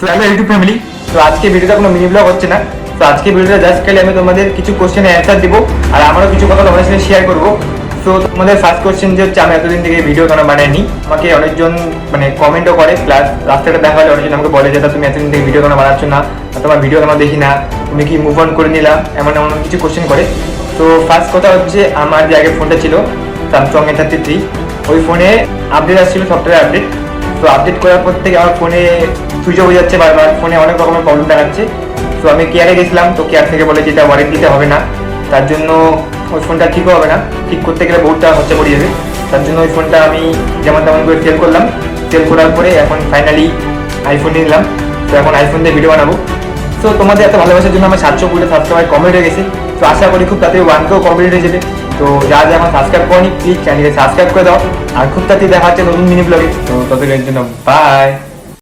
তো hello YouTube family, তো আজকে ভিডিওটা কোনো মিনি ব্লগ হচ্ছে না। তো আজকে ভিডিওটা জাস্ট খালি আমি তোমাদের কিছু কোশ্চেনের অ্যান্সার দিব, আর আমারও কিছু কথা তোমাদের সাথে শেয়ার করবো। তো তোমাদের ফার্স্ট কোশ্চেন যে হচ্ছে, আমি এতদিন থেকে ভিডিও কেন বানাইনি। আমাকে অনেকজন মানে কমেন্টও করে, প্লাস রাস্তাটা দেখা হলে অনেকজন আমাকে বলে যে তুমি এতদিন থেকে ভিডিও কেন বানাচ্ছ না, তোমার ভিডিও কেন দেখি না, তুমি কি মুভ অন করে নিলা, এমন এমন কিছু কোশ্চেন করে। তো ফার্স্ট কথা হচ্ছে, আমার যে আগে ফোনটা ছিল স্যামসাং A33, ওই ফোনে আপডেট আসছিল, সফটওয়্যার আপডেট। তো আপডেট করার পর থেকে আমার ফোনে সুইচ অফ হয়ে যাচ্ছে বারবার, ফোনে অনেক রকমের প্রবলেম দেখাচ্ছে। তো আমি কেয়ারে গেছিলাম, তো কেয়ার থেকে বলে যে এটা ওয়ারেন্টিতে হবে না, তার জন্য ওই ফোনটা ঠিকও হবে না, ঠিক করতে গেলে বহুত টাকা খরচা পড়ে যাবে। তার জন্য ওই ফোনটা আমি যেমন তেমন করে সেল করলাম। সেল করার পরে এখন ফাইনালি আইফোন নিলাম। তো এখন আইফোন দিয়ে ভিডিও বানাবো। তো তোমাদের এত ভালোবাসার জন্য আমার 700 সাবস্ক্রাইবার কমপ্লিট হয়ে গেছে। তো আশা করি খুব তাড়াতাড়ি 1K কমপ্লিট হয়ে যাবে। তো যা যা আমার সাবস্ক্রাইব করনি, প্লিজ চ্যানেলকে সাবস্ক্রাইব করে দাও। আর খুব তাড়াতাড়ি দেখা হচ্ছে নতুন মিনি ব্লগে। তো ততদিনের জন্য বাই।